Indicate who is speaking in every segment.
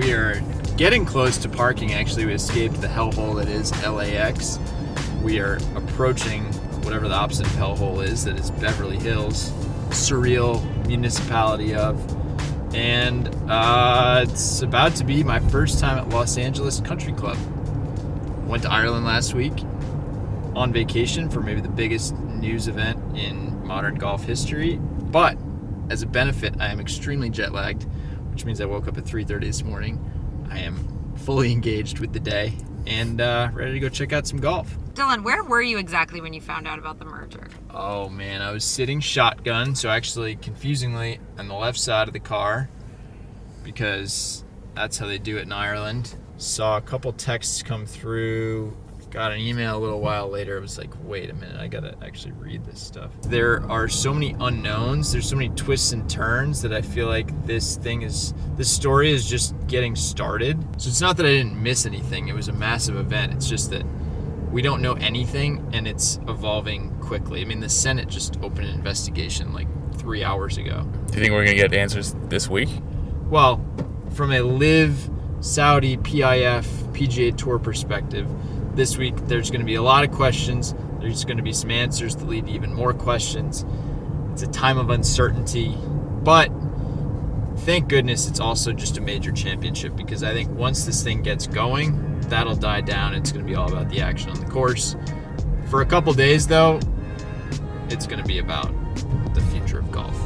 Speaker 1: We are getting close to parking. Actually, we escaped the hellhole that is LAX. We are approaching whatever the opposite of hellhole is, that is Beverly Hills, surreal municipality of. And it's about to be my first time at Los Angeles Country Club. Went to Ireland last week on vacation for maybe the biggest news event in modern golf history. But as a benefit, I am extremely jet lagged, which means I woke up at 3:30 this morning. I am fully engaged with the day and ready to go check out some golf.
Speaker 2: Dylan, where were you exactly when you found out about the merger?
Speaker 1: Oh man, I was sitting shotgun, so actually confusingly on the left side of the car, because that's how they do it in Ireland. Saw a couple texts come through, got an email a little while later. It was like, wait a minute, I gotta actually read this stuff. There are so many unknowns, there's so many twists and turns that I feel like this story is just getting started. So it's not that I didn't miss anything, it was a massive event. It's just that we don't know anything and it's evolving quickly. I mean, the Senate just opened an investigation like 3 hours ago.
Speaker 3: Do you think we're gonna get answers this week?
Speaker 1: Well, from a LIV, Saudi, PIF, PGA Tour perspective, this week there's going to be a lot of questions. There's going to be some answers that lead to even more questions. It's a time of uncertainty, but thank goodness it's also just a major championship, because I think once this thing gets going, that'll die down. It's going to be all about the action on the course. For a couple days, though, it's going to be about the future of golf.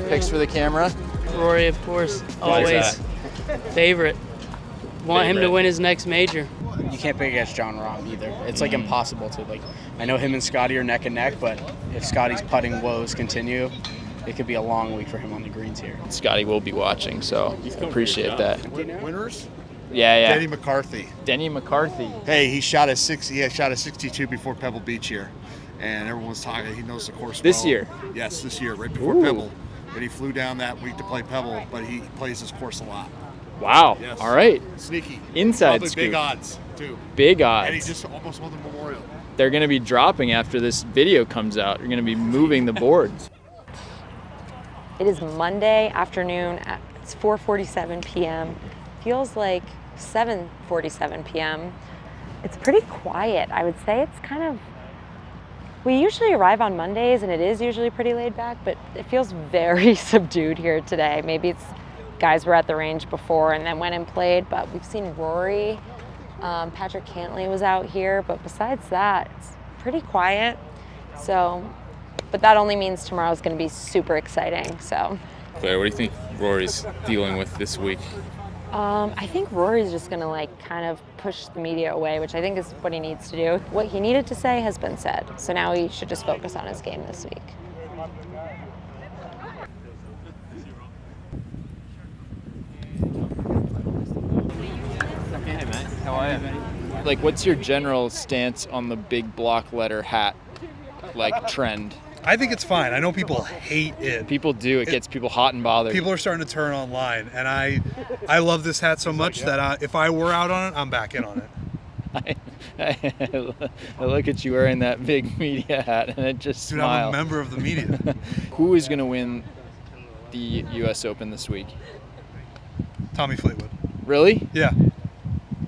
Speaker 1: Picks for the camera.
Speaker 4: Rory, of course, always favorite. Want him to win his next major.
Speaker 5: You can't pick against Jon Rahm either. It's like impossible to. Like, I know him and Scotty are neck and neck, but if Scotty's putting woes continue, it could be a long week for him on the greens here.
Speaker 3: Scotty will be watching, so appreciate that.
Speaker 6: Winners?
Speaker 3: Yeah.
Speaker 6: Denny McCarthy.
Speaker 3: Denny McCarthy.
Speaker 6: Hey, he shot a 62 before Pebble Beach here, and everyone's talking. He knows the course
Speaker 3: This
Speaker 6: well.
Speaker 3: year?
Speaker 6: Yes, this year, right before Pebble. And he flew down that week to play Pebble, but he plays his course a lot.
Speaker 3: Wow.
Speaker 6: Yes.
Speaker 3: All right.
Speaker 6: Sneaky.
Speaker 3: Inside
Speaker 6: Probably
Speaker 3: scoop.
Speaker 6: big odds, too.
Speaker 3: Big odds.
Speaker 6: And he just almost won the Memorial.
Speaker 3: They're going to be dropping after this video comes out. You're going to be moving the boards.
Speaker 2: It is Monday afternoon. It's 4:47 p.m. Feels like 7:47 p.m. It's pretty quiet. I would say it's kind of... We usually arrive on Mondays and it is usually pretty laid back, but it feels very subdued here today. Maybe it's guys were at the range before and then went and played, but we've seen Rory, Patrick Cantlay was out here, but besides that, it's pretty quiet. So, but that only means tomorrow's gonna be super exciting, so.
Speaker 3: Claire, what do you think Rory's dealing with this week?
Speaker 2: I think Rory's just gonna kind of push the media away, which I think is what he needs to do. What he needed to say has been said, so now he should just focus on his game this week.
Speaker 3: Hey, man. How are you? Like, what's your general stance on the big block letter hat, trend?
Speaker 7: I think it's fine. I know people hate it.
Speaker 3: People do. It gets people hot and bothered.
Speaker 7: People are starting to turn online, and I love this hat so much that if I were out on it, I'm back in on it.
Speaker 3: I look at you wearing that big media hat, and it just
Speaker 7: Dude,
Speaker 3: smile.
Speaker 7: I'm a member of the media.
Speaker 3: Who is going to win the U.S. Open this week?
Speaker 7: Tommy Fleetwood.
Speaker 3: Really?
Speaker 7: Yeah.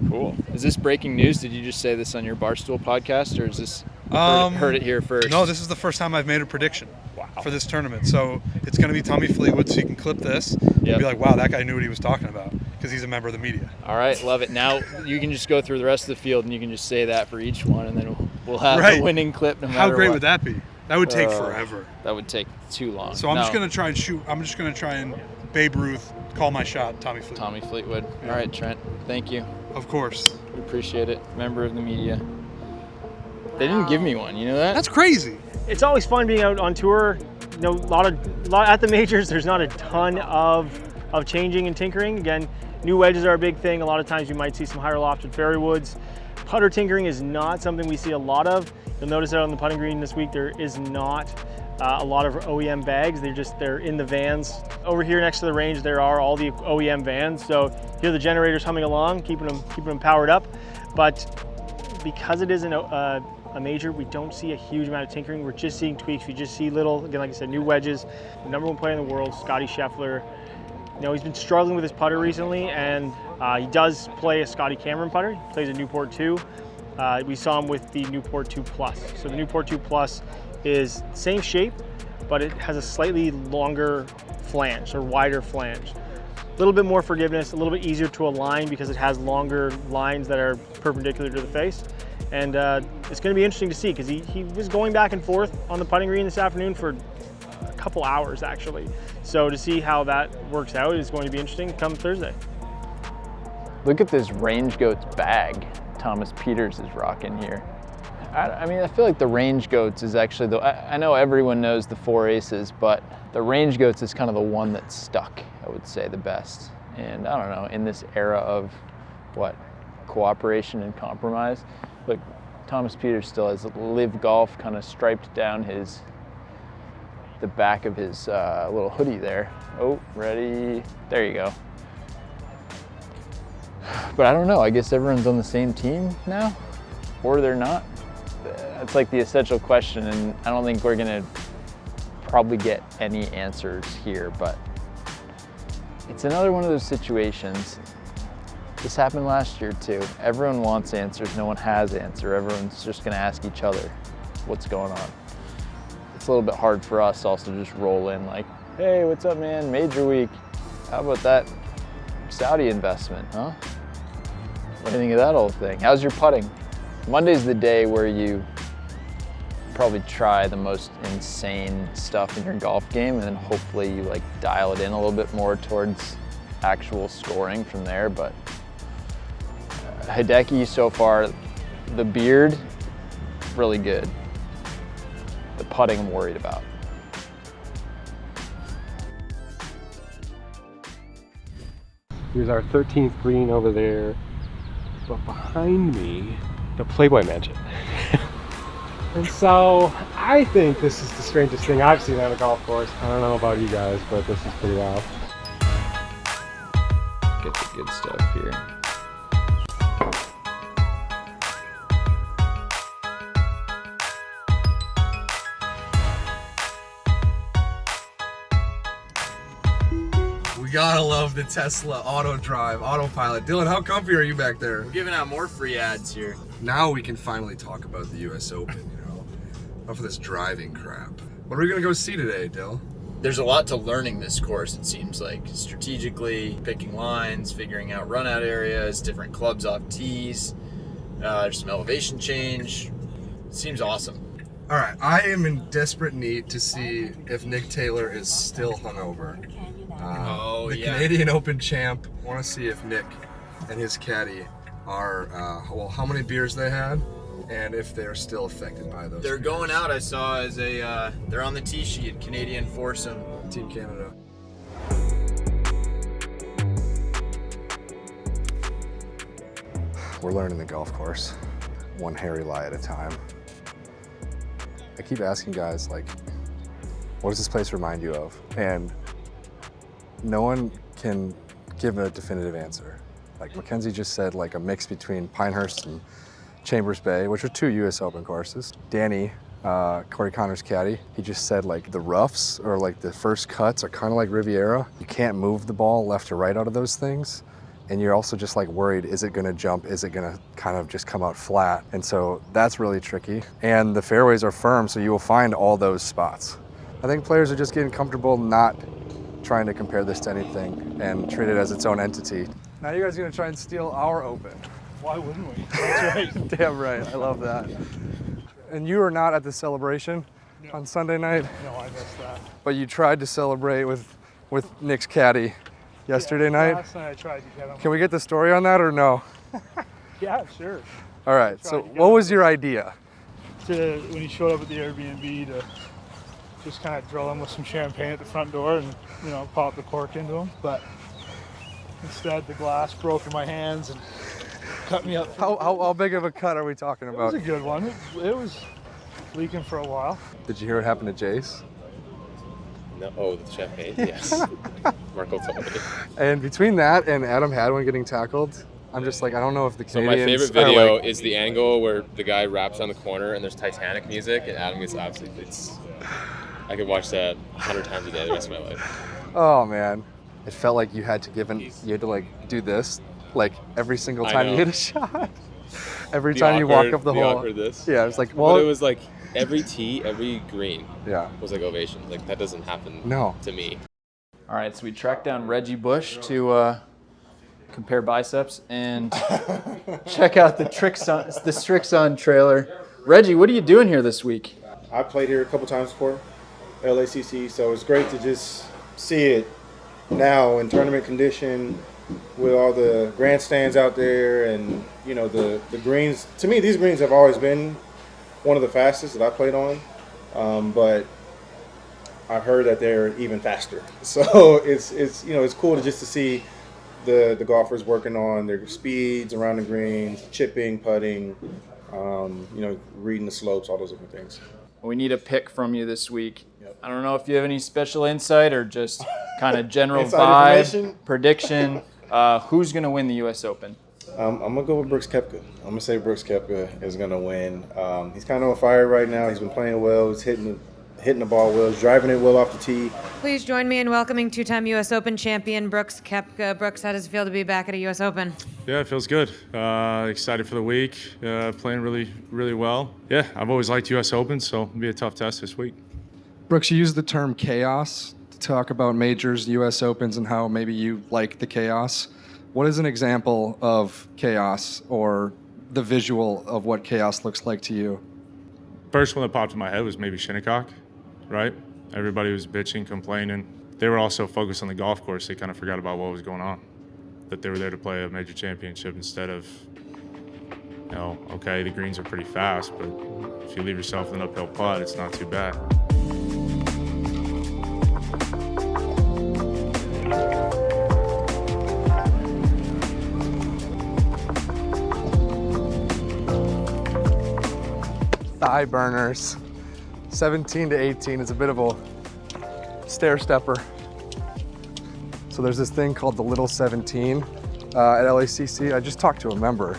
Speaker 3: Cool. Is this breaking news? Did you just say this on your Barstool podcast, or is this heard it here first?
Speaker 7: No, this is the first time I've made a prediction for this tournament. So it's going to be Tommy Fleetwood, so you can clip this and be like, wow, that guy knew what he was talking about, because he's a member of the media.
Speaker 3: All right, love it. Now you can just go through the rest of the field and you can just say that for each one, and then we'll have a winning clip no matter what.
Speaker 7: How great would that be? That would take forever.
Speaker 3: That would take too long.
Speaker 7: So I'm just going to try and shoot. I'm just going to try and Babe Ruth, call my shot, Tommy Fleetwood.
Speaker 3: Tommy Fleetwood. All right, Trent. Thank you.
Speaker 7: Of course.
Speaker 3: We appreciate it. Member of the media. They didn't give me one. You know that?
Speaker 7: That's crazy.
Speaker 8: It's always fun being out on tour. You know, a lot at the majors. There's not a ton of changing and tinkering. Again, new wedges are a big thing. A lot of times you might see some higher lofted fairway woods. Putter tinkering is not something we see a lot of. You'll notice that on the putting green this week there is not a lot of OEM bags. They're in the vans. Over here next to the range there are all the OEM vans. So you hear the generators humming along, keeping them powered up. But because it isn't a major, we don't see a huge amount of tinkering. We're just seeing tweaks. We just see little, again, like I said, new wedges. The number 1 player in the world, Scotty Scheffler. He's been struggling with his putter recently, and he does play a Scotty Cameron putter. He plays a Newport 2. We saw him with the Newport 2 Plus. So the Newport 2 Plus is same shape, but it has a slightly longer flange, or wider flange. A little bit more forgiveness, a little bit easier to align because it has longer lines that are perpendicular to the face. And it's going to be interesting to see because he was going back and forth on the putting green this afternoon for a couple hours actually. So to see how that works out is going to be interesting come Thursday.
Speaker 3: Look at this Range Goats bag Thomas Pieters is rocking here. I mean, I feel like the Range Goats is actually I know everyone knows the 4 aces, but the Range Goats is kind of the one that's stuck, I would say, the best. And I don't know, in this era of what, cooperation and compromise, look, Thomas Pieters still has Live Golf kind of striped down the back of his little hoodie there. Oh, ready, there you go. But I don't know, I guess everyone's on the same team now, or they're not. That's like the essential question, and I don't think we're gonna probably get any answers here, but it's another one of those situations. This happened last year too. Everyone wants answers, no one has answer. Everyone's just gonna ask each other what's going on. It's a little bit hard for us also to just roll in like, hey, what's up, man? Major week. How about that Saudi investment, huh? What do you think of that whole thing? How's your putting? Monday's the day where you probably try the most insane stuff in your golf game, and then hopefully you like dial it in a little bit more towards actual scoring from there. But Hideki so far, the beard, really good. The putting I'm worried about.
Speaker 9: Here's our 13th green over there, but behind me, the Playboy Mansion. And so I think this is the strangest thing I've seen on a golf course. I don't know about you guys, but this is pretty wild.
Speaker 3: Get the good stuff here.
Speaker 6: We gotta love the Tesla auto drive, autopilot. Dylan, how comfy are you back there?
Speaker 1: We're giving out more free ads here.
Speaker 6: Now we can finally talk about the US Open, enough of this driving crap. What are we gonna go see today, Dill?
Speaker 1: There's a lot to learning this course, it seems like. Strategically, picking lines, figuring out run out areas, different clubs off tees, there's some elevation change. It seems awesome.
Speaker 6: All right, I am in desperate need to see if Nick Taylor is still hungover. The Canadian Open champ. I want to see if Nick and his caddy are, how many beers they had, and if they're still affected by those.
Speaker 1: They're going out, I saw, as they're on the tee sheet, Canadian foursome.
Speaker 6: Team Canada.
Speaker 10: We're learning the golf course, one hairy lie at a time. I keep asking guys, like, what does this place remind you of? And no one can give a definitive answer. Like Mackenzie just said, like a mix between Pinehurst and Chambers Bay, which are 2 US Open courses. Danny, Corey Connor's caddy, he just said like the roughs or like the first cuts are kind of like Riviera. You can't move the ball left or right out of those things. And you're also just like worried, is it gonna jump? Is it gonna kind of just come out flat? And so that's really tricky. And the fairways are firm, so you will find all those spots. I think players are just getting comfortable not trying to compare this to anything and treat it as its own entity. Now you guys are gonna try and steal our Open.
Speaker 11: Why wouldn't we? That's right.
Speaker 10: Damn right, I love that. And you were not at the celebration on Sunday night?
Speaker 11: No, I missed that.
Speaker 10: But you tried to celebrate with Nick's caddy yesterday night?
Speaker 11: Last night I tried to get him.
Speaker 10: Can we get the story on that or no?
Speaker 11: Yeah, sure.
Speaker 10: All right, so what was your idea?
Speaker 11: When he showed up at the Airbnb to just kind of drill him with some champagne at the front door and, pop the cork into him. But instead, the glass broke in my hands and cut me up.
Speaker 10: How big of a cut are we talking about?
Speaker 11: It was a good one. It was leaking for a while.
Speaker 10: Did you hear what happened to Jace?
Speaker 9: No, oh, the champagne, yes. Marco told me.
Speaker 10: And between that and Adam Hadwin getting tackled, I'm just like, I don't know if the
Speaker 12: So
Speaker 10: Canadians
Speaker 12: my favorite video
Speaker 10: like,
Speaker 12: is the angle where the guy raps on the corner and there's Titanic music and Adam gets absolutely. I could watch that 100 times a day the rest of my life.
Speaker 10: oh man, it felt like you had to like do this like every single
Speaker 12: I
Speaker 10: time you
Speaker 12: know.
Speaker 10: hit a shot. Every
Speaker 12: The
Speaker 10: time you walk
Speaker 12: awkward-
Speaker 10: up the
Speaker 12: the
Speaker 10: hole.
Speaker 12: awkward this.
Speaker 10: Yeah, it was like, well,
Speaker 12: But it was like every tee, every green
Speaker 10: yeah.
Speaker 12: was like ovation. Like that doesn't happen
Speaker 10: No.
Speaker 12: to me.
Speaker 1: All right, so we tracked down Reggie Bush to compare biceps and check out the Strixon trailer. Reggie, what are you doing here this week?
Speaker 13: I played here a couple times before, LACC, so it's great to just see it now in tournament condition with all the grandstands out there and, you know, the greens. To me, these greens have always been one of the fastest that I played on, but I heard that they're even faster. So it's you know, it's cool to just to see the golfers working on their speeds around the greens, chipping, putting, you know, reading the slopes, all those different things.
Speaker 1: We need a pick from you this week. Yep. I don't know if you have any special insight or just kind of general vibe, prediction. Who's going to win the U.S. Open?
Speaker 13: I'm going to go with Brooks Koepka. I'm going to say Brooks Koepka is going to win. He's kind of on fire right now. He's been playing well. He's hitting the ball well. He's driving it well off the tee.
Speaker 14: Please join me in welcoming two-time U.S. Open champion Brooks Koepka. Brooks, how does it feel to be back at a U.S. Open?
Speaker 15: Yeah, it feels good. Excited for the week. Playing really, really well. Yeah, I've always liked U.S. Open, so it'll be a tough test this week.
Speaker 10: Brooks, you used the term chaos to talk about majors, U.S. Opens, and how maybe you like the chaos. What is an example of chaos or the visual of what chaos looks like to you?
Speaker 15: First one that popped in my head was maybe Shinnecock, right? Everybody was bitching, complaining. They were also focused on the golf course. They kind of forgot about what was going on, that they were there to play a major championship instead of, you know, okay, the greens are pretty fast, but if you leave yourself an uphill putt, it's not too bad.
Speaker 10: Thigh burners. 17 to 18 is a bit of a stair stepper. So there's this thing called the Little 17 at LACC. I just talked to a member.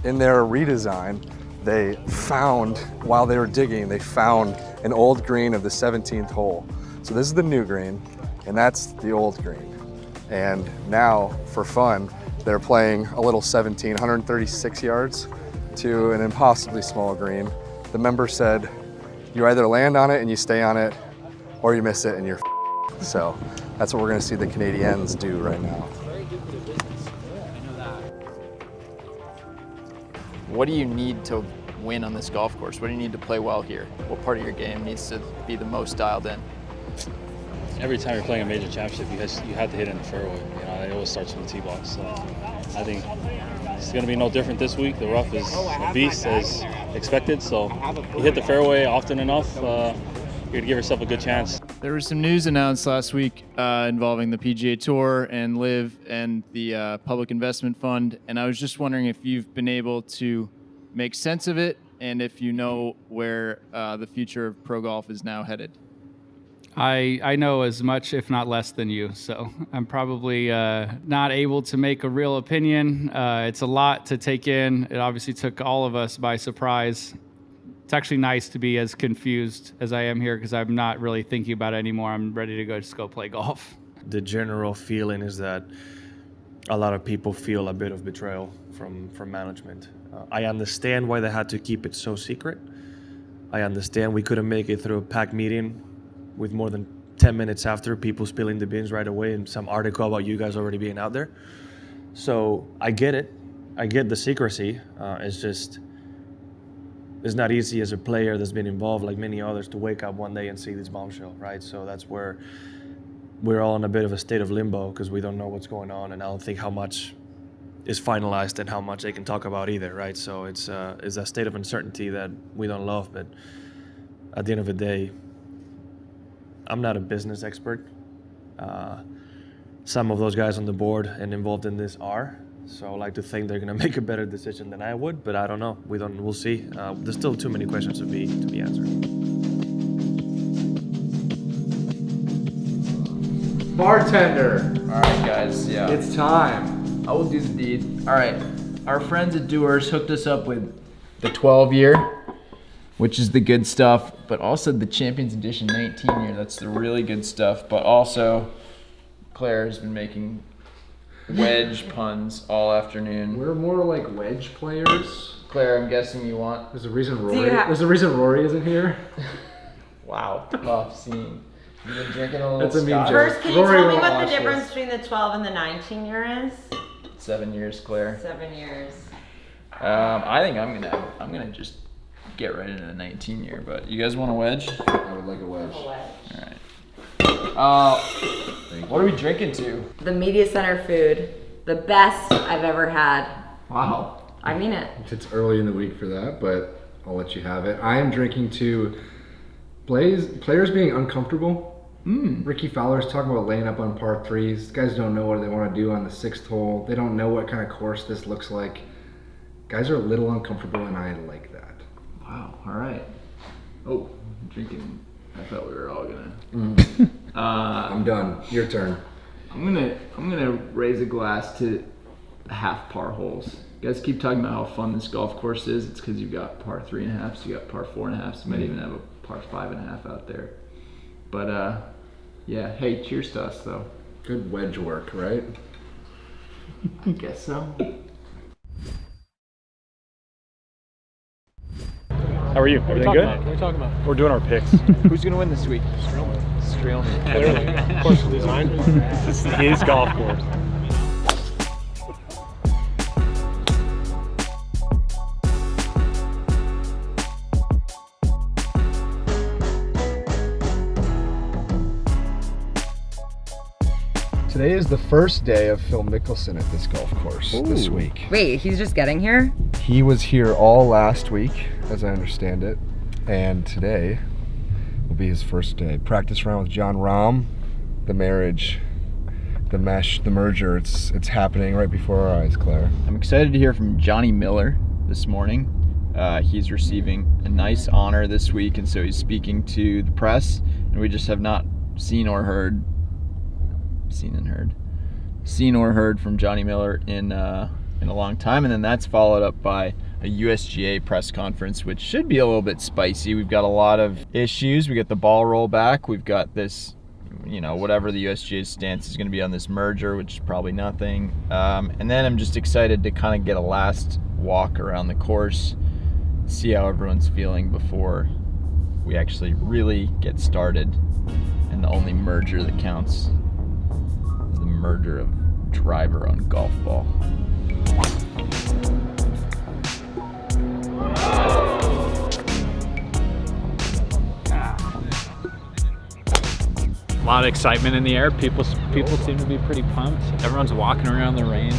Speaker 10: In their redesign, they found, while they were digging, they found an old green of the 17th hole. So this is the new green, and that's the old green. And now, for fun, they're playing a little 17, 136 yards to an impossibly small green. The member said, you either land on it and you stay on it, or you miss it and you're f***ed. So that's what we're gonna see the Canadians do right now.
Speaker 1: What do you need to win on this golf course? What do you need to play well here? What part of your game needs to be the most dialed in?
Speaker 16: Every time you're playing a major championship, you have to hit in the fairway. You know, it always starts from the tee box. So I think it's going to be no different this week. The rough is a beast as expected. So you hit the fairway often enough, you're going to give yourself a good chance.
Speaker 17: There was some news announced last week involving the PGA Tour and LIV and the Public Investment Fund, and I was just wondering if you've been able to make sense of it and if you know where the future of pro golf is now headed.
Speaker 18: I know as much, if not less than you, so I'm probably not able to make a real opinion. It's a lot to take in. It obviously took all of us by surprise. It's actually nice to be as confused as I am here because I'm not really thinking about it anymore. I'm ready to just go play golf.
Speaker 19: The general feeling is that a lot of people feel a bit of betrayal from management. I understand why they had to keep it so secret. I understand we couldn't make it through a packed meeting with more than 10 minutes after people spilling the beans right away and some article about you guys already being out there. So I get it. I get the secrecy. It's not easy as a player that's been involved like many others to wake up one day and see this bombshell, right? So that's where we're all in a bit of a state of limbo because we don't know what's going on, and I don't think how much is finalized and how much they can talk about either, right? So it's a state of uncertainty that we don't love, but at the end of the day, I'm not a business expert. Some of those guys on the board and involved in this are. So I like to think they're going to make a better decision than I would, but I don't know. We'll see. There's still too many questions to be answered.
Speaker 3: Bartender. All right, guys. Yeah.
Speaker 20: It's time.
Speaker 17: I will do the deed. All right, our friends at Doers hooked us up with the 12-year, which is the good stuff, but also the Champions Edition 19-year. That's the really good stuff. But also, Claire has been making wedge puns all afternoon.
Speaker 20: We're more like wedge players.
Speaker 17: Claire, I'm guessing you want.
Speaker 20: There's a reason Rory isn't here.
Speaker 17: Wow, tough scene. You've been drinking a little
Speaker 20: That's a mean
Speaker 17: scotch.
Speaker 20: joke.
Speaker 21: First, can you
Speaker 20: Rory
Speaker 21: tell me
Speaker 20: won't
Speaker 21: what the
Speaker 20: watch
Speaker 21: difference
Speaker 20: this.
Speaker 21: between the 12 and the 19-year is?
Speaker 17: 7 years, Claire.
Speaker 21: 7 years.
Speaker 17: I think I'm gonna just get right into the 19-year. But you guys want a wedge?
Speaker 20: I would like a wedge.
Speaker 17: All right. What are we drinking to?
Speaker 21: The Media Center food, the best I've ever had.
Speaker 20: Wow.
Speaker 21: I mean it.
Speaker 20: It's early in the week for that, but I'll let you have it. I am drinking to players being uncomfortable. Rickie Fowler's talking about laying up on par threes. Guys don't know what they want to do on the 6th hole. They don't know what kind of course this looks like. Guys are a little uncomfortable, and I like that.
Speaker 17: Wow. All right. Oh, drinking. I thought we were all gonna.
Speaker 20: I'm done. Your turn.
Speaker 17: I'm gonna raise a glass to half par holes. You guys keep talking about how fun this golf course is. It's because you've got par 3.5s, you got par 4.5s. You might even have a par 5.5 out there. But yeah. Hey, cheers to us though.
Speaker 20: Good wedge work, right?
Speaker 17: I guess so.
Speaker 22: How are you? Everything good?
Speaker 8: What are we talking about?
Speaker 22: We're doing our picks.
Speaker 17: Who's gonna win this week? Streelman.
Speaker 22: Clearly.
Speaker 8: Of course, design.
Speaker 22: This is his golf course.
Speaker 10: Today is the first day of Phil Mickelson at this golf course this week.
Speaker 21: Wait, he's just getting here?
Speaker 10: He was here all last week, as I understand it, and today will be his first day. Practice round with Jon Rahm, the marriage, the mesh, the merger. It's happening right before our eyes, Claire.
Speaker 17: I'm excited to hear from Johnny Miller this morning. He's receiving a nice honor this week, and so he's speaking to the press, and we just have not seen or heard from Johnny Miller in a long time. And then that's followed up by a USGA press conference, which should be a little bit spicy. We've got a lot of issues. We got the ball roll back. We've got this, whatever the USGA's stance is going to be on this merger, which is probably nothing. And then I'm just excited to kind of get a last walk around the course, see how everyone's feeling before we actually really get started. And the only merger that counts is the merger of driver on golf ball.
Speaker 23: A lot of excitement in the air. People seem to be pretty pumped. Everyone's walking around the range,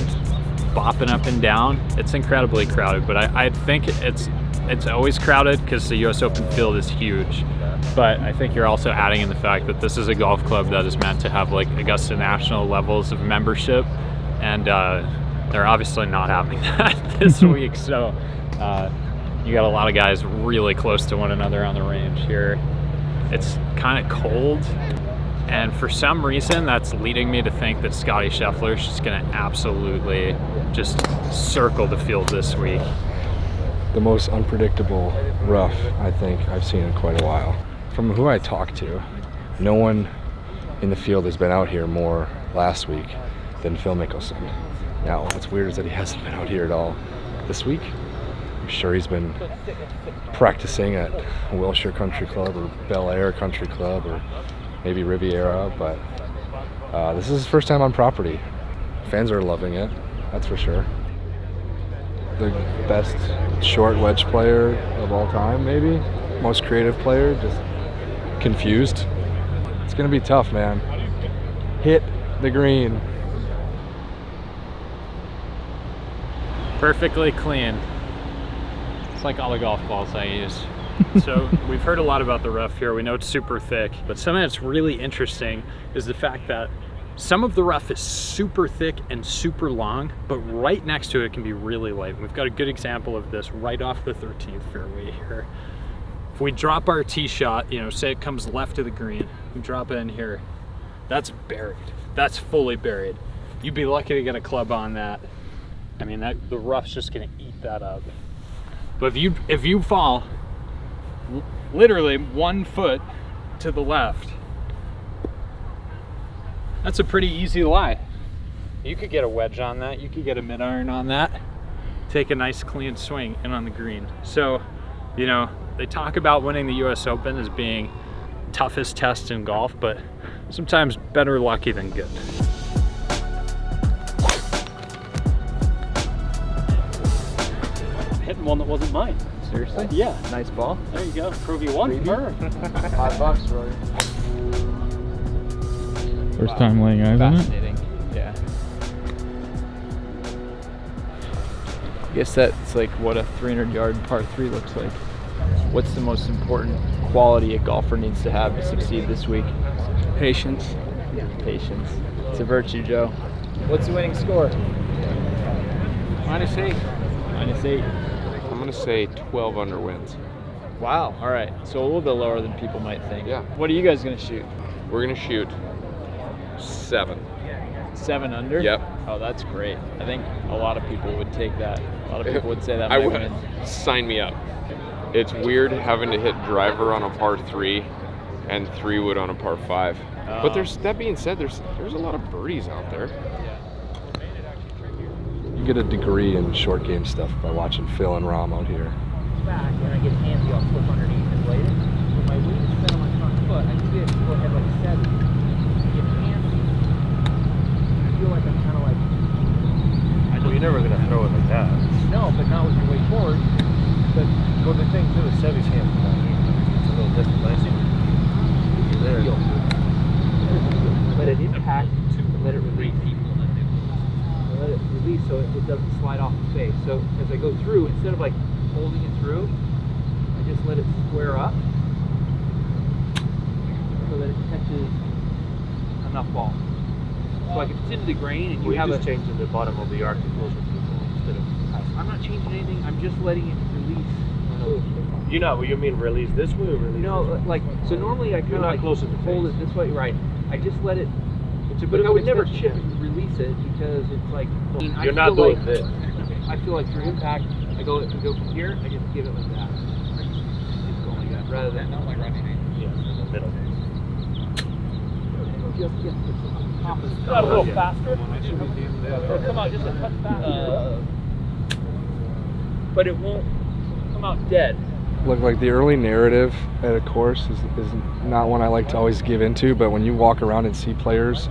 Speaker 23: bopping up and down. It's incredibly crowded, but I think it's always crowded because the US Open field is huge. But I think you're also adding in the fact that this is a golf club that is meant to have like Augusta National levels of membership, and they're obviously not having that this week. So you got a lot of guys really close to one another on the range here. It's kind of cold, and for some reason that's leading me to think that Scotty Scheffler is just going to absolutely just circle the field this week.
Speaker 10: The most unpredictable rough I think I've seen in quite a while. From who I talked to, no one in the field has been out here more last week than Phil Mickelson. Now, what's weird is that he hasn't been out here at all this week. I'm sure he's been practicing at Wilshire Country Club or Bel Air Country Club or maybe Riviera, but this is his first time on property. Fans are loving it, that's for sure. The best short wedge player of all time, maybe. Most creative player, just confused. It's gonna be tough, man. Hit the green.
Speaker 23: Perfectly clean. It's like all the golf balls I use. So we've heard a lot about the rough here. We know it's super thick, but something that's really interesting is the fact that some of the rough is super thick and super long, but right next to it can be really light. We've got a good example of this right off the 13th fairway here. If we drop our tee shot, say it comes left of the green, we drop it in here, that's buried. That's fully buried. you'd be lucky to get a club on that. I mean, the rough's just gonna eat that up. But if you fall literally 1 foot to the left, that's a pretty easy lie. You could get a wedge on that. You could get a mid iron on that. Take a nice clean swing in on the green. So, you know, they talk about winning the US Open as being toughest test in golf, but sometimes better lucky than good. Hitting one that wasn't mine.
Speaker 3: Seriously?
Speaker 23: Yeah.
Speaker 3: Nice ball.
Speaker 23: There you go. Prove you won. Burn.
Speaker 3: $5, Rory.
Speaker 2: First time laying eyes on it?
Speaker 3: Fascinating. Yeah. I guess that's like what a 300-yard par 3 looks like. What's the most important quality a golfer needs to have to succeed this week?
Speaker 2: Patience.
Speaker 3: Patience. It's a virtue, Joe. What's the winning score?
Speaker 23: -8.
Speaker 3: -8.
Speaker 4: I'm gonna say 12 under wins.
Speaker 3: Wow. All right. So a little bit lower than people might think.
Speaker 4: Yeah.
Speaker 3: What are you guys gonna shoot?
Speaker 4: We're gonna shoot 7.
Speaker 3: 7 under?
Speaker 4: Yep.
Speaker 3: Oh, that's great. I think a lot of people would take that. A lot of people would say that
Speaker 4: I
Speaker 3: might
Speaker 4: would.
Speaker 3: win.
Speaker 4: Sign me up. It's weird having to hit driver on a par 3 and 3-wood on a par 5. But that being said, there's a lot of birdies out there.
Speaker 10: You get a degree in short game stuff by watching Phil and Rahm out here.
Speaker 5: Back when I get handsy, I'll flip underneath and blade it. When my weight is spent on my front foot, I can get it to go ahead like 7. I get handsy. I feel like I'm kind of like.
Speaker 9: Well, you're never gonna throw it like that.
Speaker 5: No, but not with your weight forward.
Speaker 9: But well, the thing too is Sevy's hands down here. It's a little different. But I see there.
Speaker 5: Let it impact and let it release. Let it release so it doesn't slide off the face. So as I go through, instead of like holding it through, I just let it square up so that it catches enough ball. So like if it's into the grain and you have
Speaker 9: just changing the bottom of the arc closer to the ball instead of.
Speaker 5: I'm not changing anything. I'm just letting it release.
Speaker 9: You know, you mean release this way or release
Speaker 5: No,
Speaker 9: this way?
Speaker 5: like so normally I kind of like
Speaker 9: closer to
Speaker 5: hold it this way, right? I just let it. But I would never release it because it's like. I mean,
Speaker 9: You're not doing
Speaker 5: like,
Speaker 9: this.
Speaker 5: I feel like through impact, I go from here. I just give it like that. Just go like that, rather than not like running in.
Speaker 9: Yeah, in the middle.
Speaker 5: Just get to the top of the.
Speaker 9: Got a little
Speaker 5: faster. Come out just a touch faster. But it won't come out dead.
Speaker 10: Look, like the early narrative at a course is not one I like to always give into, but when you walk around and see players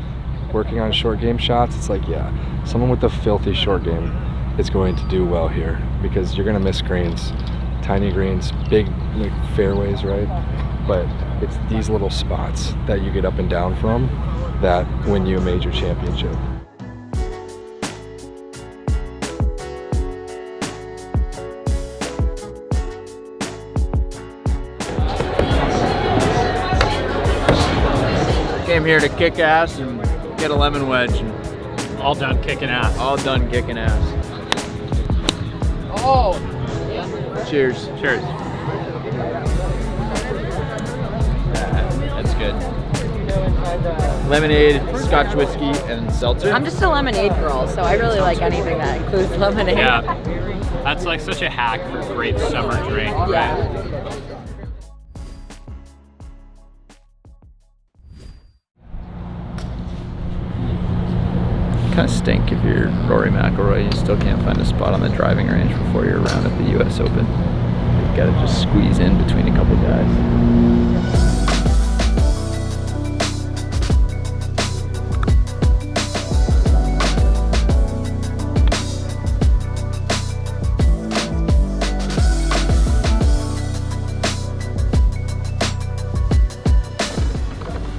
Speaker 10: working on short game shots, it's like, yeah, someone with a filthy short game is going to do well here because you're going to miss greens, tiny greens, big like fairways, right? But it's these little spots that you get up and down from that win you a major championship.
Speaker 3: Came here to kick ass and get a lemon wedge. And
Speaker 23: all done kicking ass.
Speaker 3: All done kicking ass.
Speaker 5: Oh!
Speaker 3: Cheers.
Speaker 23: Cheers.
Speaker 3: That's good. Lemonade, Scotch whiskey, and seltzer.
Speaker 21: I'm just a lemonade girl, so I really like anything that includes lemonade.
Speaker 23: Yeah. That's like such a hack for a great summer drink, right?
Speaker 3: Kind of stink if you're Rory McIlroy. You still can't find a spot on the driving range before you're around at the US Open. You've got to just squeeze in between a couple guys.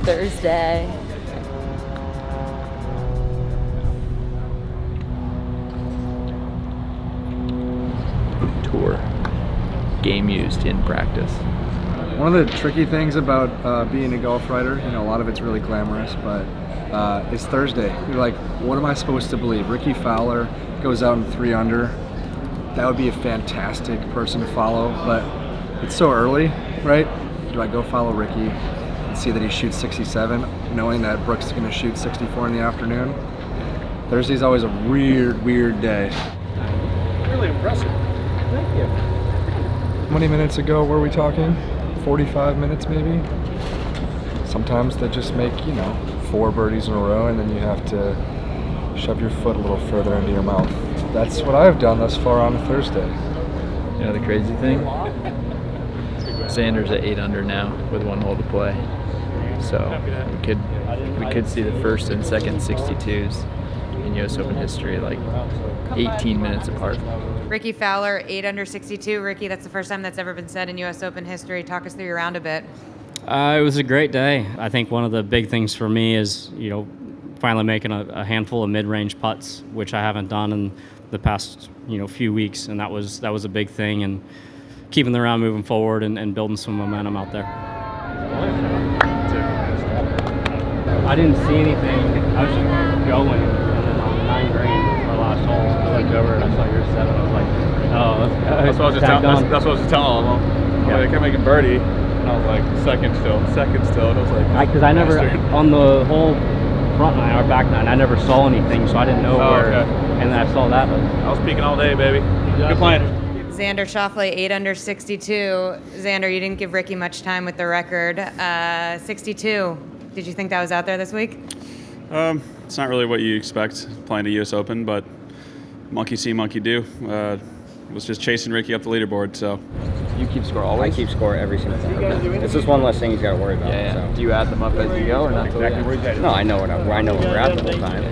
Speaker 21: Thursday.
Speaker 3: Tour. Game used in practice.
Speaker 6: One of the tricky things about being a golf writer, you know, a lot of it's really glamorous, but it's Thursday. You're like, what am I supposed to believe? Rickie Fowler goes out in 3 under. That would be a fantastic person to follow, but it's so early, right? Do I go follow Rickie and see that he shoots 67, knowing that Brooks is going to shoot 64 in the afternoon?
Speaker 10: Thursday's always a weird day.
Speaker 22: Really impressive.
Speaker 5: Thank you.
Speaker 10: How many minutes ago were we talking? 45 minutes maybe? Sometimes they just make, 4 birdies in a row and then you have to shove your foot a little further into your mouth. That's what I've done thus far on a Thursday.
Speaker 3: You know the crazy thing? Xander's at 8 under now with 1 hole to play. So we could see the first and second 62s in US Open history, like 18 minutes apart.
Speaker 14: Rickie Fowler, 8 under 62. Rickie, that's the first time that's ever been said in US Open history. Talk us through your round a bit.
Speaker 7: It was a great day. I think one of the big things for me is, finally making a handful of mid-range putts, which I haven't done in the past, few weeks, and that was a big thing, and keeping the round moving forward and building some momentum out there.
Speaker 16: I didn't see anything. I was just going, and then on 9 green for last hole, I looked over and I saw your 7. I was like, oh,
Speaker 11: that's what I was just telling them. Yeah. They kept making birdie, and I was like, second still, and I was like,
Speaker 16: because I never on the whole front 9 or back 9, I never saw anything, so I didn't know where. Okay. And then I saw that.
Speaker 11: I was peeking all day, baby. Good playing.
Speaker 14: Xander Schauffele, 8 under 62. Xander, you didn't give Rickie much time with the record. 62. Did you think that was out there this week?
Speaker 12: It's not really what you expect playing a U.S. Open, but monkey see, monkey do. Was just chasing Rickie up the leaderboard, so.
Speaker 3: You keep score always?
Speaker 24: I keep score every single time. It's just one less thing he's got to worry about.
Speaker 3: Yeah.
Speaker 24: So.
Speaker 3: Do you add them up as you go or not?
Speaker 24: No, I know where we're at the whole time.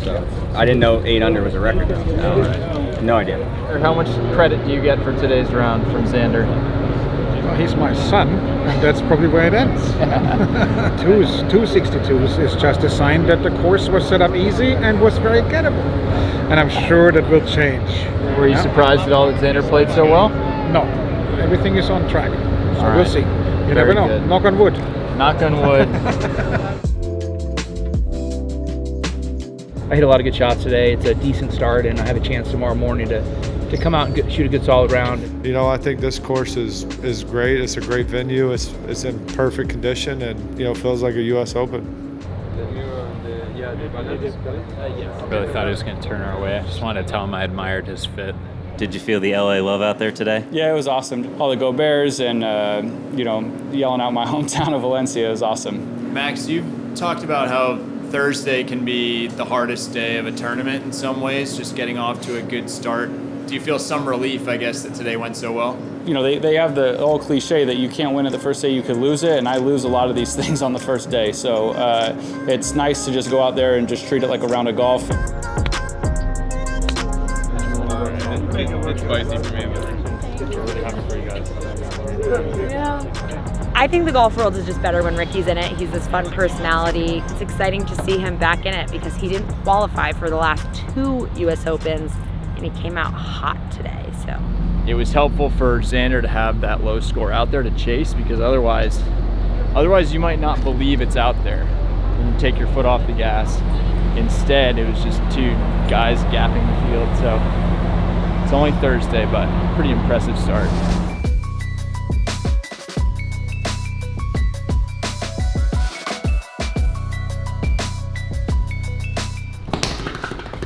Speaker 24: So I didn't know 8 under was a record though. No idea.
Speaker 3: How much credit do you get for today's round from Xander?
Speaker 25: Well, he's my son, and that's probably where it ends. Two 62s is just a sign that the course was set up easy and was very gettable. And I'm sure that will change.
Speaker 3: Were you surprised at all that Xander played so well?
Speaker 25: No. Everything is on track. So
Speaker 3: all
Speaker 25: we'll
Speaker 3: right.
Speaker 25: see. You never know.
Speaker 3: Good.
Speaker 25: Knock on wood.
Speaker 3: Knock on wood.
Speaker 5: I hit a lot of good shots today. It's a decent start, and I have a chance tomorrow morning to come out and shoot a good solid round.
Speaker 26: I think this course is great. It's a great venue. It's in perfect condition, and feels like a U.S. Open.
Speaker 23: I really thought he was going to turn our way. I just wanted to tell him I admired his fit.
Speaker 27: Did you feel the LA love out there today?
Speaker 28: Yeah, it was awesome. All the Go Bears and, yelling out my hometown of Valencia was awesome.
Speaker 17: Max, you've talked about how Thursday can be the hardest day of a tournament in some ways, just getting off to a good start. Do you feel some relief, I guess, that today went so well?
Speaker 28: They have the old cliche that you can't win it the first day, you could lose it, and I lose a lot of these things on the first day. So it's nice to just go out there and just treat it like a round of golf.
Speaker 11: It's spicy for me.
Speaker 16: Really happy for you guys.
Speaker 21: Yeah. I think the golf world is just better when Rickie's in it. He's this fun personality. It's exciting to see him back in it because he didn't qualify for the last 2 US Opens and he came out hot today. So
Speaker 3: it was helpful for Xander to have that low score out there to chase, because otherwise you might not believe it's out there when you take your foot off the gas. Instead, it was just 2 guys gapping the field. So it's only Thursday, but pretty impressive start.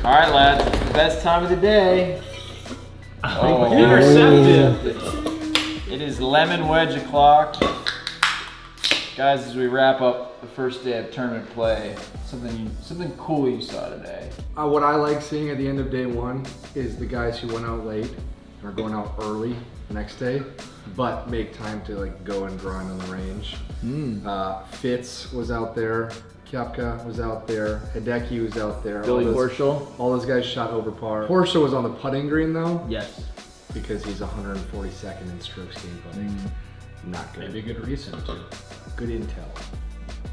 Speaker 3: All right, lads, best time of the day. Oh, intercepted. It is lemon wedge o'clock. Guys, as we wrap up the first day of tournament play, something cool you saw today.
Speaker 20: What I like seeing at the end of day 1 is the guys who went out late are going out early the next day, but make time to go and grind on the range. Fitz was out there. Koepka was out there, Hideki was out there.
Speaker 3: Billy Horschel.
Speaker 20: All those guys shot over par. Horschel was on the putting green though.
Speaker 3: Yes.
Speaker 20: Because he's 142nd in strokes gained putting. Not good.
Speaker 23: Maybe a good reason to.
Speaker 20: Good intel.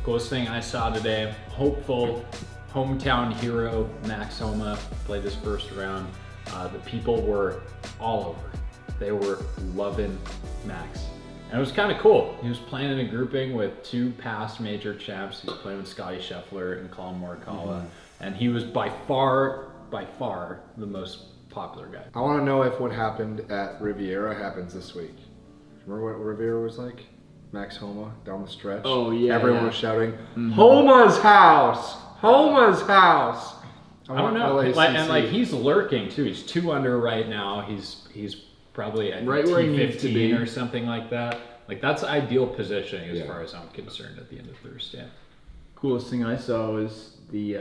Speaker 23: Coolest thing I saw today, hopeful hometown hero Max Homa played his first round. The people were all over. They were loving Max. And it was kind of cool. He was playing in a grouping with 2 past major champs. He was playing with Scotty Scheffler and Colin Morikawa. And he was by far the most popular guy.
Speaker 20: I want to know if what happened at Riviera happens this week. Remember what Riviera was like? Max Homa down the stretch.
Speaker 3: Oh yeah.
Speaker 20: Everyone was shouting, Homa's house! Homa's house!
Speaker 1: I don't know.
Speaker 20: LACC.
Speaker 23: He's lurking too. He's 2 under right now. He's probably at
Speaker 17: right where he needs to be
Speaker 23: T15 or something like that. Like that's ideal positioning as far as I'm concerned at the end of Thursday.
Speaker 17: Coolest thing I saw was the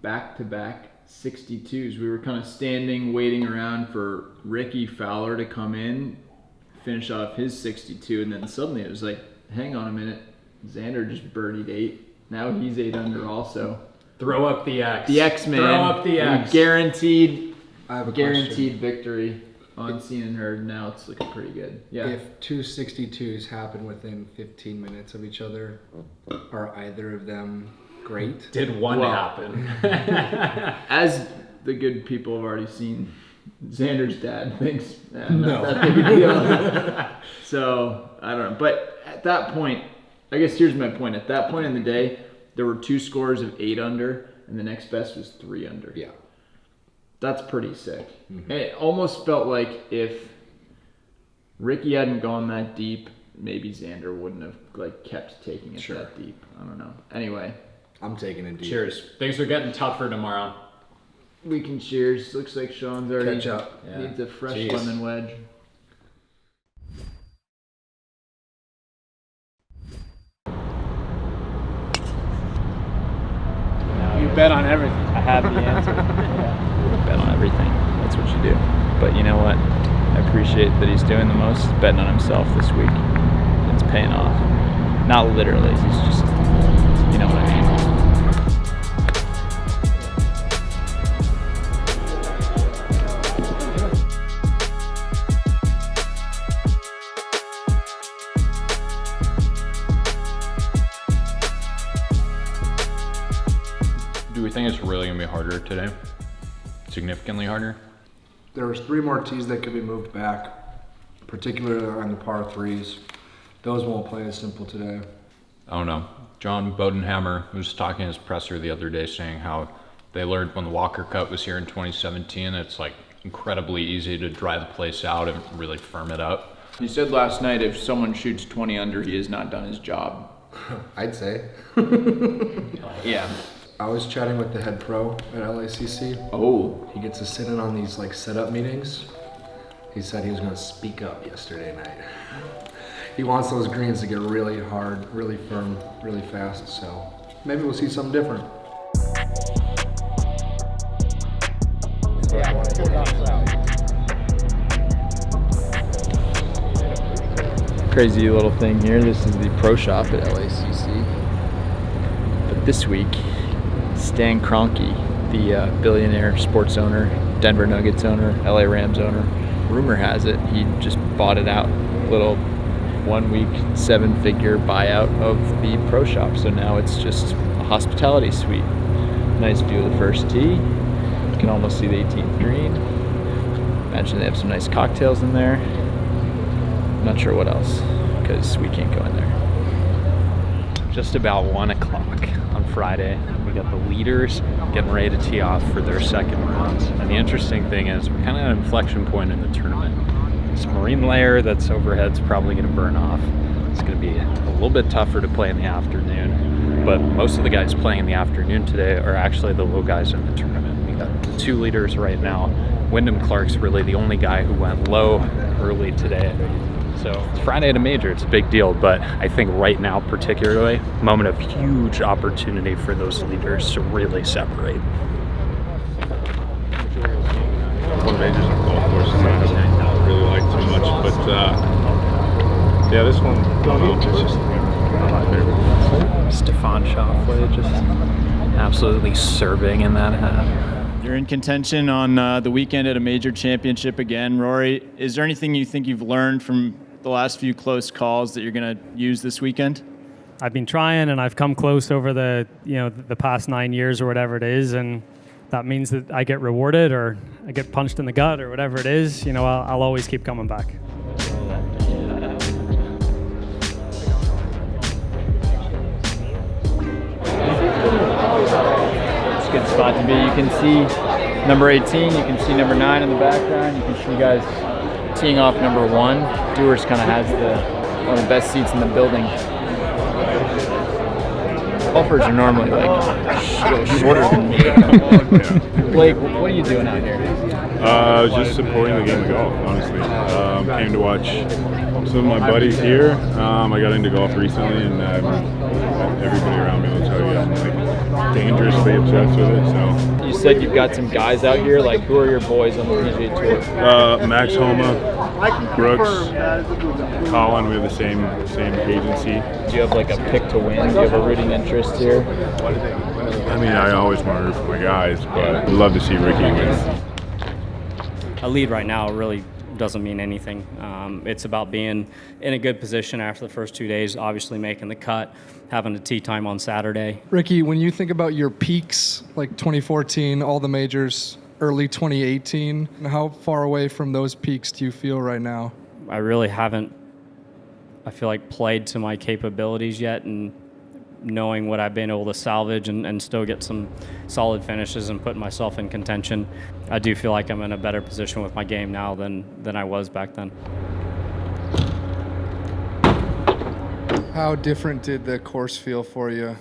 Speaker 17: back-to-back 62s. We were kind of standing, waiting around for Rickie Fowler to come in, finish off his 62, and then suddenly it was like, hang on a minute, Xander just birdied 8. Now he's 8 under also.
Speaker 23: Throw up the X.
Speaker 17: The X, man.
Speaker 23: Throw up the X.
Speaker 17: Guaranteed
Speaker 20: question.
Speaker 17: victory on Seen and Heard. Now it's looking pretty good. Yeah.
Speaker 20: If 2 62s happen within 15 minutes of each other, are either of them great?
Speaker 23: Did one happen?
Speaker 17: As the good people have already seen, Xander's dad thinks
Speaker 20: No.
Speaker 17: not that big a deal. So I don't know. But at that point, I guess here's my point. At that point in the day, there were 2 scores of 8 under, and the next best was 3 under.
Speaker 20: Yeah.
Speaker 17: That's pretty sick.
Speaker 20: Mm-hmm.
Speaker 17: And it almost felt like if Rickie hadn't gone that deep, maybe Xander wouldn't have kept taking it that deep. I don't know. Anyway,
Speaker 20: I'm taking it deep.
Speaker 23: Cheers. Things are getting tougher tomorrow.
Speaker 17: we can cheers. Looks like Sean's already
Speaker 20: Catch up.
Speaker 17: needs a fresh
Speaker 23: Jeez.
Speaker 17: lemon wedge.
Speaker 22: You bet on everything.
Speaker 3: I have the answer. Yeah. Bet on everything. That's what you do. But you know what? I appreciate that he's doing the most, betting on himself this week. It's paying off. Not literally. He's just, you know what I mean.
Speaker 2: Do we think it's really going to be harder today? Significantly harder?
Speaker 20: There was 3 more tees that could be moved back, particularly on the par 3s. Those won't play as simple today.
Speaker 2: I don't know. John Bodenhammer was talking in his presser the other day saying how they learned when the Walker Cup was here in 2017, it's like incredibly easy to dry the place out and really firm it up.
Speaker 17: You said last night if someone shoots 20 under, he has not done his job.
Speaker 20: I'd say.
Speaker 17: Yeah.
Speaker 20: I was chatting with the head pro at LACC.
Speaker 17: Oh.
Speaker 20: He gets to sit in on these setup meetings. He said he was going to speak up yesterday night. He wants those greens to get really hard, really firm, really fast, so maybe we'll see something different.
Speaker 3: Crazy little thing here. This is the pro shop at LACC. But this week, Stan Kroenke, the billionaire sports owner, Denver Nuggets owner, LA Rams owner, rumor has it he just bought it out. Little 1 week, 7-figure buyout of the pro shop. So now it's just a hospitality suite. Nice view of the first tee. You can almost see the 18th green. Imagine they have some nice cocktails in there. Not sure what else, because we can't go in there. Just about 1 o'clock on Friday. We got the leaders getting ready to tee off for their second rounds. And the interesting thing is we're kind of at an inflection point in the tournament. This marine layer that's overhead is probably going to burn off. It's going to be a little bit tougher to play in the afternoon. But most of the guys playing in the afternoon today are actually the low guys in the tournament. We got the 2 leaders right now. Wyndham Clark's really the only guy who went low early today. So it's Friday at a major, it's a big deal, but I think right now particularly, moment of huge opportunity for those leaders to really separate.
Speaker 11: One majors on golf course I haven't really liked too much, but yeah, this one, it's just not my favorite.
Speaker 23: Stefan Schauffele just absolutely serving in that half.
Speaker 17: You're in contention on the weekend at a major championship again, Rory. Is there anything you think you've learned from the last few close calls that you're going to use this weekend?
Speaker 4: I've been trying, and I've come close over the past 9 years or whatever it is, and that means that I get rewarded or I get punched in the gut or whatever it is. I'll always keep coming back.
Speaker 3: It's a good spot to be. You can see number 18, you can see number 9 in the background, you can see guys teeing off number 1. Dewars kind of has one of the best seats in the building. Golfers are normally like shorter than me. Blake, what are you doing out here?
Speaker 11: Just supporting the game of golf, honestly. Came to watch some of my buddies here. I got into golf recently, and everybody around me will tell you I'm like dangerously obsessed with it. So
Speaker 3: You said you've got some guys out here. Like, who are your boys on the PGA Tour?
Speaker 11: Max Homa, Brooks, Colin. We have the same agency.
Speaker 3: Do you have like a pick to win? Do you have a rooting interest here?
Speaker 11: I mean, I always want to root for my guys, but I'd love to see Rickie win.
Speaker 7: A lead right now really doesn't mean anything. It's about being in a good position after the first 2 days, obviously making the cut, having a tee time on Saturday.
Speaker 1: Rickie, when you think about your peaks, like 2014, all the majors, early 2018, how far away from those peaks do you feel right now?
Speaker 7: I really haven't, I feel like, played to my capabilities yet, and knowing what I've been able to salvage and still get some solid finishes and putting myself in contention, I do feel like I'm in a better position with my game now than I was back then.
Speaker 1: How different did the course feel for you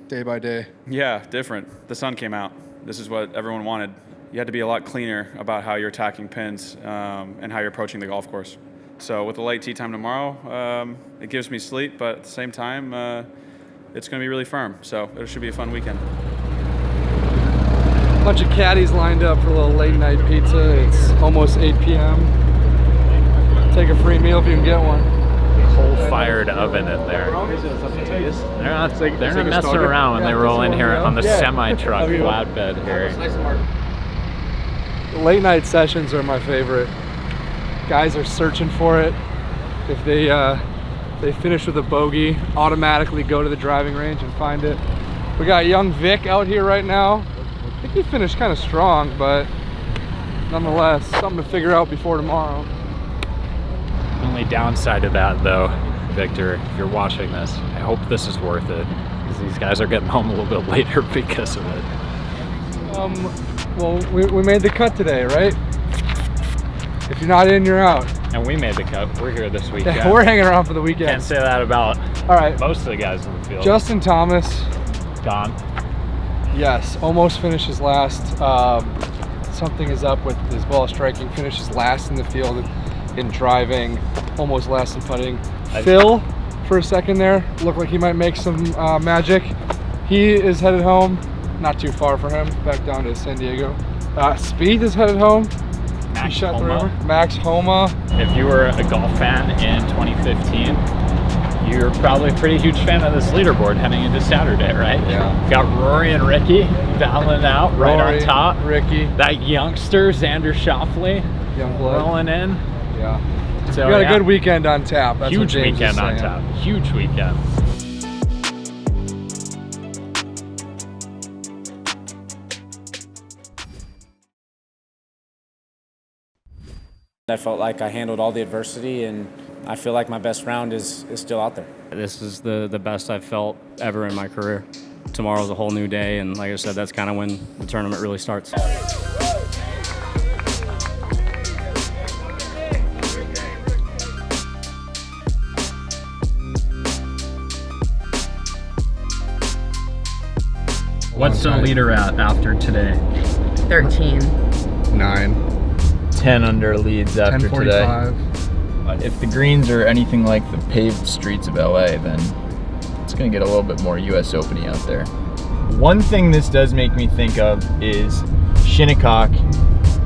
Speaker 1: day by day?
Speaker 12: Yeah, different. The sun came out. This is what everyone wanted. You had to be a lot cleaner about how you're attacking pins and how you're approaching the golf course. So with the late tee time tomorrow, it gives me sleep, but at the same time, it's going to be really firm. So it should be a fun weekend.
Speaker 1: Bunch of caddies lined up for a little late night pizza. It's almost 8 p.m. Take a free meal if you can get one.
Speaker 23: Coal-fired oven in there. They're not messing around when they roll in here on the semi-truck flatbed here.
Speaker 1: Late night sessions are my favorite. Guys are searching for it. If they finish with a bogey, automatically go to the driving range and find it. We got young Vic out here right now. I think he finished kind of strong, but nonetheless, something to figure out before tomorrow.
Speaker 23: The only downside of that, though, Victor, if you're watching this, I hope this is worth it, because these guys are getting home a little bit later because of it.
Speaker 1: Well, we made the cut today, right? If you're not in, you're out.
Speaker 23: And we made the cut. We're here this weekend.
Speaker 1: Yeah, we're hanging around for the weekend.
Speaker 23: Can't say that about most of the guys in the field.
Speaker 1: Justin Thomas.
Speaker 23: Gone.
Speaker 1: Yes, almost finishes last. Something is up with his ball striking. Finishes last in the field in driving. Almost last in putting. Phil, for a second there, looked like he might make some magic. He is headed home. Not too far for him. Back down to San Diego. Speed is headed home.
Speaker 23: Max
Speaker 1: He shot the
Speaker 23: Homa.
Speaker 1: river. Max Homa.
Speaker 23: If you were a golf fan in 2015, you're probably a pretty huge fan of this leaderboard heading into Saturday, right?
Speaker 1: Yeah.
Speaker 23: Got Rory and Rickie battling out right
Speaker 1: Rory,
Speaker 23: on top.
Speaker 1: Rickie.
Speaker 23: That youngster, Xander Schauffele,
Speaker 1: Young blood.
Speaker 23: rolling in.
Speaker 1: Yeah.
Speaker 23: So,
Speaker 1: We got
Speaker 23: yeah,
Speaker 1: a good weekend on tap. That's what
Speaker 23: huge
Speaker 1: James is
Speaker 23: weekend on
Speaker 1: saying.
Speaker 23: tap. Huge weekend.
Speaker 6: I felt like I handled all the adversity, and I feel like my best round is still out there.
Speaker 7: This is the best I've felt ever in my career. Tomorrow's a whole new day, and like I said, that's kind of when the tournament really starts.
Speaker 23: What's the leader at after today?
Speaker 21: 13.
Speaker 10: 9.
Speaker 3: 10 under leads after today.
Speaker 10: 10:45.
Speaker 3: If the greens are anything like the paved streets of LA, then it's going to get a little bit more US Open-y out there. One thing this does make me think of is Shinnecock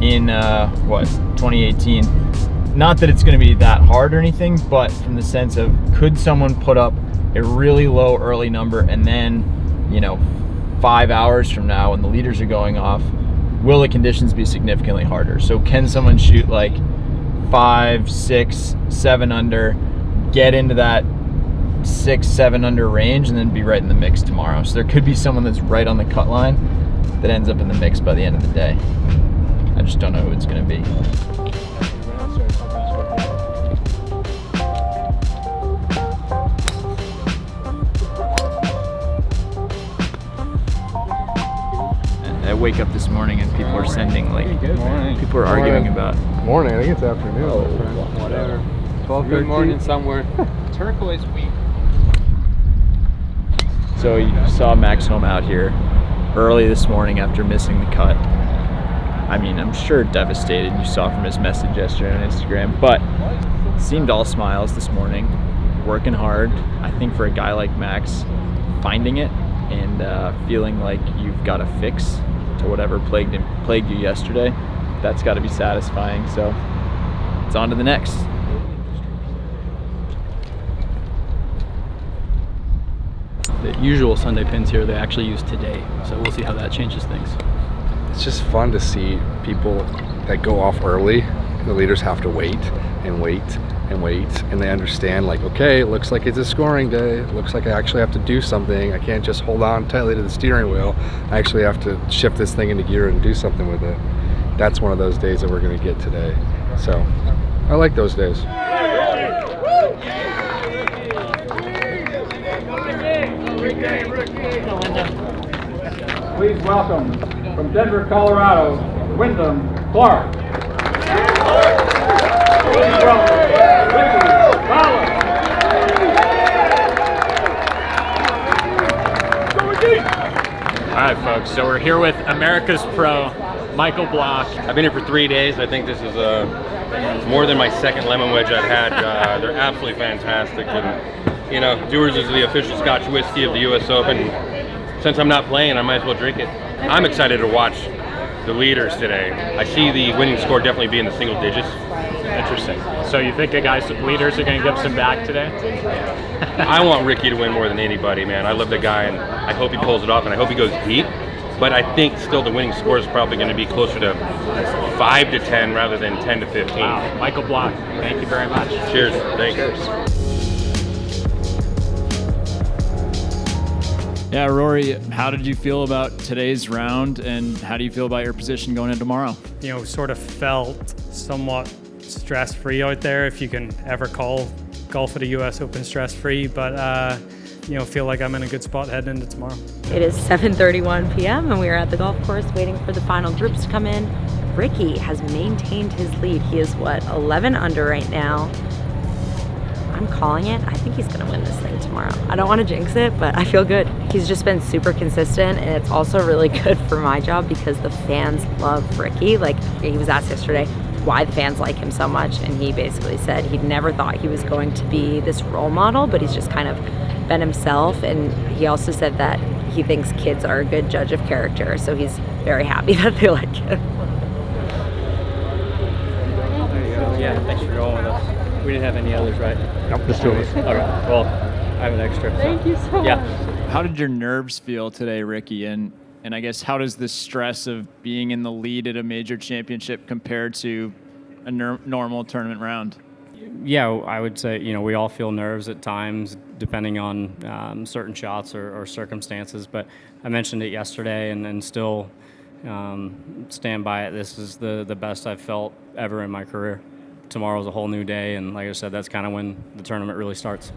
Speaker 3: in 2018. Not that it's going to be that hard or anything, but from the sense of, could someone put up a really low early number and then, 5 hours from now when the leaders are going off, will the conditions be significantly harder? So can someone shoot like 5, 6, 7 under, get into that 6, 7 under range, and then be right in the mix tomorrow? So there could be someone that's right on the cut line that ends up in the mix by the end of the day. I just don't know who it's going to be. I wake up this morning and people are sending people are arguing about.
Speaker 10: Morning, I think it's afternoon.
Speaker 5: Whatever.
Speaker 10: 12,
Speaker 5: Good
Speaker 10: 13.
Speaker 5: morning somewhere. Turquoise week.
Speaker 3: So you saw Max Homa out here early this morning after missing the cut. I mean, I'm sure devastated. You saw from his message yesterday on Instagram, but seemed all smiles this morning, working hard. I think for a guy like Max, finding it and feeling like you've got a fix to whatever plagued you yesterday, that's got to be satisfying. So it's on to the next.
Speaker 8: The usual Sunday pins here, they actually use today, so we'll see how that changes things.
Speaker 20: It's just fun to see people that go off early. The leaders have to wait and wait and wait, and they understand, like, okay, it looks like it's a scoring day. It looks like I actually have to do something. I can't just hold on tightly to the steering wheel. I actually have to shift this thing into gear and do something with it. That's one of those days that we're going to get today. So I like those days.
Speaker 9: Please welcome from Denver, Colorado, Wyndham Clark. Please welcome Rickie, Fowler.
Speaker 23: All right, folks, so we're here with America's Pro, Michael Block.
Speaker 13: I've been here for 3 days. I think this is more than my second lemon wedge I've had. They're absolutely fantastic. And, you know, Dewar's is the official Scotch whiskey of the U.S. Open. Since I'm not playing, I might as well drink it. I'm excited to watch the leaders today. I see the winning score definitely be in the single digits.
Speaker 23: Interesting. So you think the guys' leaders are going to give some back today?
Speaker 13: I want Rickie to win more than anybody, man. I love the guy, and I hope he pulls it off, and I hope he goes deep. But I think still the winning score is probably going to be closer to 5 to 10 rather than 10 to 15.
Speaker 23: Wow. Michael Block, thank you very much.
Speaker 13: Cheers. Thank you.
Speaker 17: Yeah, Rory, how did you feel about today's round, and how do you feel about your position going into tomorrow?
Speaker 4: You know, sort of felt somewhat stress-free out there, if you can ever call golf at a U.S. Open stress-free, but you know, feel like I'm in a good spot heading into tomorrow.
Speaker 21: It is 7:31 p.m. and we are at the golf course waiting for the final groups to come in. Rickie has maintained his lead. He is, 11 under right now. I'm calling it. I think he's going to win this thing tomorrow. I don't want to jinx it, but I feel good. He's just been super consistent, and it's also really good for my job because the fans love Rickie. Like, he was asked yesterday why the fans like him so much, and he basically said he never thought he was going to be this role model, but he's just kind of been himself. And he also said that he thinks kids are a good judge of character, so he's very happy that they like him.
Speaker 8: There you go. Yeah, thanks for going with us. We didn't have any others, right?
Speaker 13: Nope, just 2 of us.
Speaker 8: All right, well, I have an extra.
Speaker 21: Thank you so
Speaker 8: yeah.
Speaker 21: much.
Speaker 17: How did your nerves feel today, Rickie? And I guess how does the stress of being in the lead at a major championship compare to a normal tournament round?
Speaker 7: Yeah, I would say, you know, we all feel nerves at times depending on certain shots or circumstances, but I mentioned it yesterday and still stand by it. This is the best I've felt ever in my career. Tomorrow's a whole new day, and like I said, that's kind of when the tournament really starts.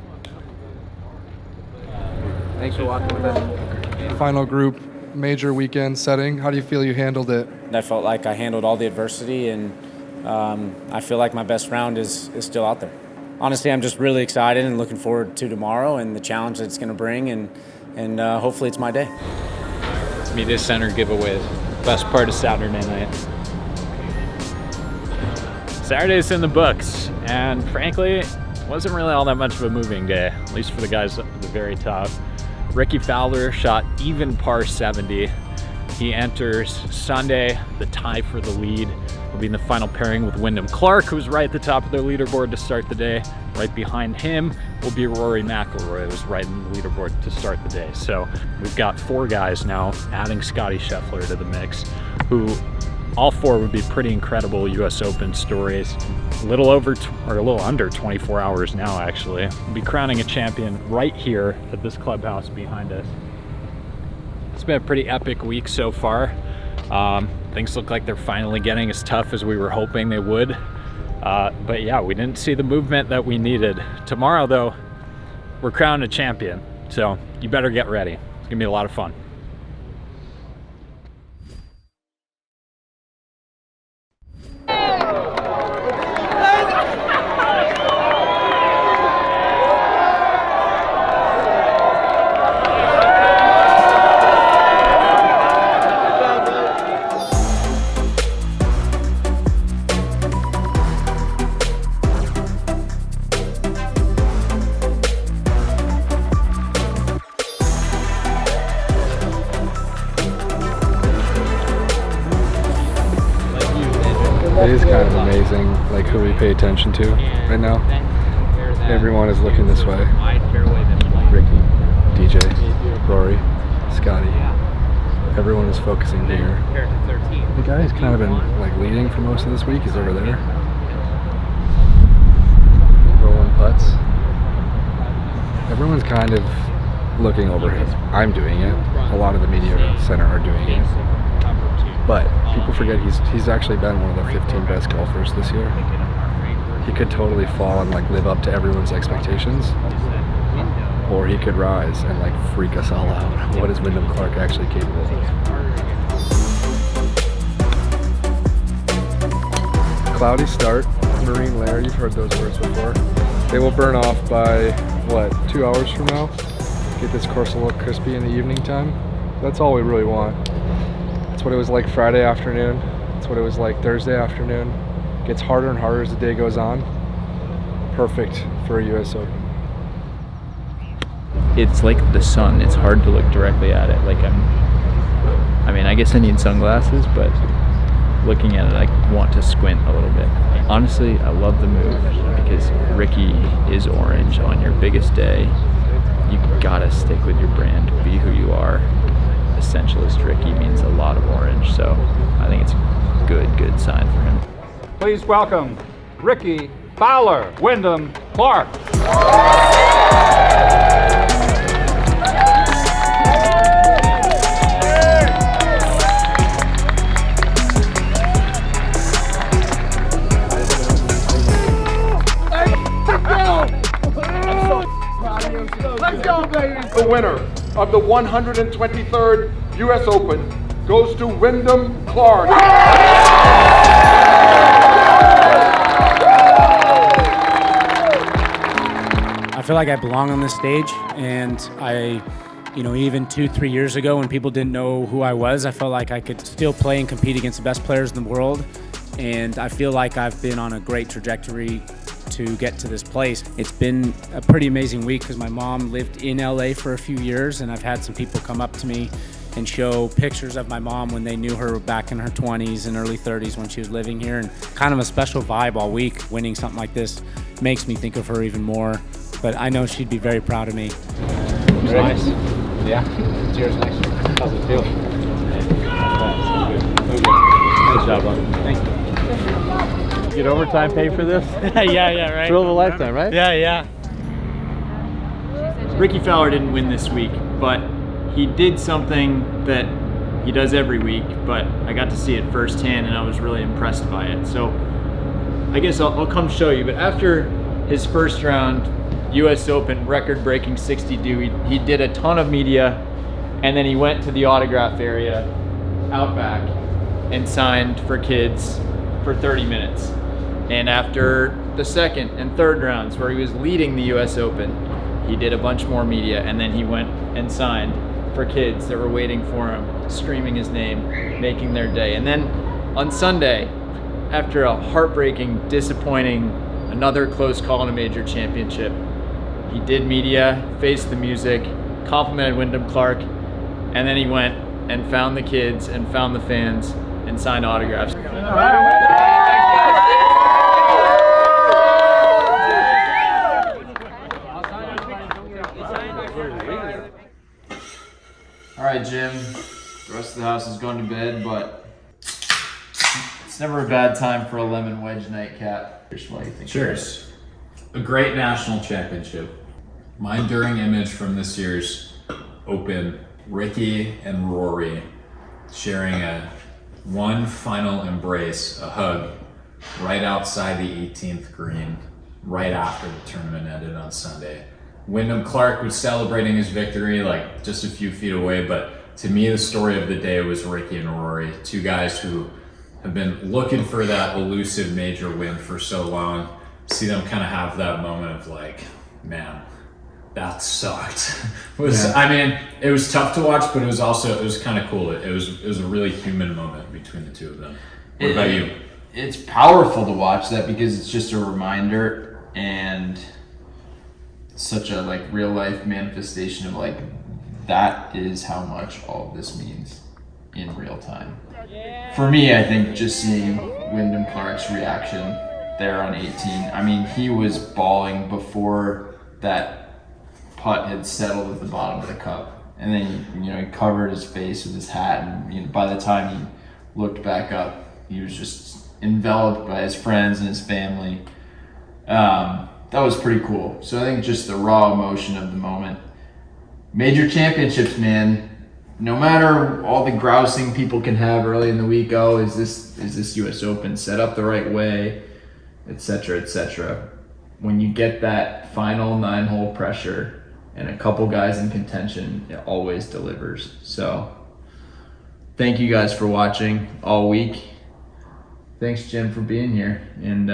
Speaker 1: Thanks for walking with us. Final group, major weekend setting. How do you feel you handled it?
Speaker 6: I felt like I handled all the adversity, and I feel like my best round is still out there. Honestly, I'm just really excited and looking forward to tomorrow and the challenge that it's going to bring, and hopefully it's my day.
Speaker 23: It's media center giveaways. Best part of Saturday night. Saturday's in the books, and frankly, wasn't really all that much of a moving day, at least for the guys at the very top. Rickie Fowler shot even par 70. He enters Sunday, the tie for the lead. Will be in the final pairing with Wyndham Clark, who's right at the top of their leaderboard to start the day. Right behind him will be Rory McIlroy, who's right in the leaderboard to start the day. So we've got 4 guys now, adding Scotty Scheffler to the mix, who all 4 would be pretty incredible U.S. Open stories. A little under 24 hours now, actually. We'll be crowning a champion right here at this clubhouse behind us. It's been a pretty epic week so far. Things look like they're finally getting as tough as we were hoping they would. But yeah, we didn't see the movement that we needed. Tomorrow, though, we're crowning a champion. So you better get ready. It's gonna be a lot of fun.
Speaker 20: who we pay attention to right now. Everyone is looking this way. Rickie, DJ, Rory, Scotty. Everyone is focusing here. The guy who's kind of been like leading for most of this week is over there. Rolling putts. Everyone's kind of looking over him. I'm doing it. A lot of the media center are doing it. But people forget he's actually been one of the 15 best golfers this year. He could totally fall and like live up to everyone's expectations, or he could rise and like freak us all out. What is Wyndham Clark actually capable of? Cloudy start, marine layer, you've heard those words before. They will burn off by, what, 2 hours from now? Get this course a little crispy in the evening time. That's all we really want. That's what it was like Friday afternoon. That's what it was like Thursday afternoon. Gets harder and harder as the day goes on. Perfect for a US Open.
Speaker 14: It's like the sun. It's hard to look directly at it. Like I mean, I guess I need sunglasses, but looking at it, I want to squint a little bit. Honestly, I love the move because Rickie is orange on your biggest day. You gotta stick with your brand, be who you are. Essentialist Rickie means a lot of orange, so I think it's a good sign for him.
Speaker 9: Please welcome Rickie Fowler, Wyndham Clark. Let's go, baby! The winner of the 123rd U.S. Open goes to Wyndham Clark.
Speaker 6: I feel like I belong on this stage, and even 2-3 years ago when people didn't know who I was, I felt like I could still play and compete against the best players in the world, and I feel like I've been on a great trajectory to get to this place. It's been a pretty amazing week because my mom lived in LA for a few years, and I've had some people come up to me and show pictures of my mom when they knew her back in her 20s and early 30s when she was living here, and kind of a special vibe all week. Winning something like this makes me think of her even more, but I know she'd be very proud of me.
Speaker 5: Nice. Yeah. Cheers. Nice. How's it feel? Nice job, bud. Thank you. Get overtime pay for this?
Speaker 15: yeah, right.
Speaker 5: Thrill of a lifetime, right?
Speaker 15: Yeah.
Speaker 18: Rickie Fowler didn't win this week, but he did something that he does every week, but I got to see it firsthand and I was really impressed by it. So I guess I'll come show you, but after his first round US Open record-breaking 62, he did a ton of media, and then he went to the autograph area out back and signed for kids for 30 minutes. And after the second and third rounds where he was leading the US Open, he did a bunch more media, and then he went and signed for kids that were waiting for him, screaming his name, making their day. And then on Sunday, after a heartbreaking, disappointing, another close call in a major championship, he did media, faced the music, complimented Wyndham Clark, and then he went and found the kids and found the fans and signed autographs. All right, Jim, the rest of the house is going to bed, but it's never a bad time for a lemon wedge nightcap. What do you think?
Speaker 2: Cheers. A great national championship. My enduring image from this year's Open, Rickie and Rory sharing one final embrace, a hug, right outside the 18th green, right after the tournament ended on Sunday. Wyndham Clark was celebrating his victory like just a few feet away, but to me the story of the day was Rickie and Rory, two guys who have been looking for that elusive major win for so long. See them kind of have that moment of like, man, that sucked. I mean, it was tough to watch, but it was kind of cool. It was a really human moment between the two of them. What about you?
Speaker 18: It's powerful to watch that because it's just a reminder and such a like real life manifestation of like that is how much all of this means in real time. For me, I think just seeing Wyndham Clark's reaction
Speaker 3: there on 18. I mean, he was bawling before that putt had settled at the bottom of the cup. And then, he covered his face with his hat, and by the time he looked back up, he was just enveloped by his friends and his family. That was pretty cool. So I think just the raw emotion of the moment. Major championships, man. No matter all the grousing people can have early in the week, is this US Open set up the right way, etc., etc. When you get that final 9-hole pressure and a couple guys in contention, it always delivers. So thank you guys for watching all week. Thanks, Jim, for being here, and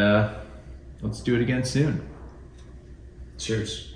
Speaker 3: let's do it again soon.
Speaker 2: Cheers.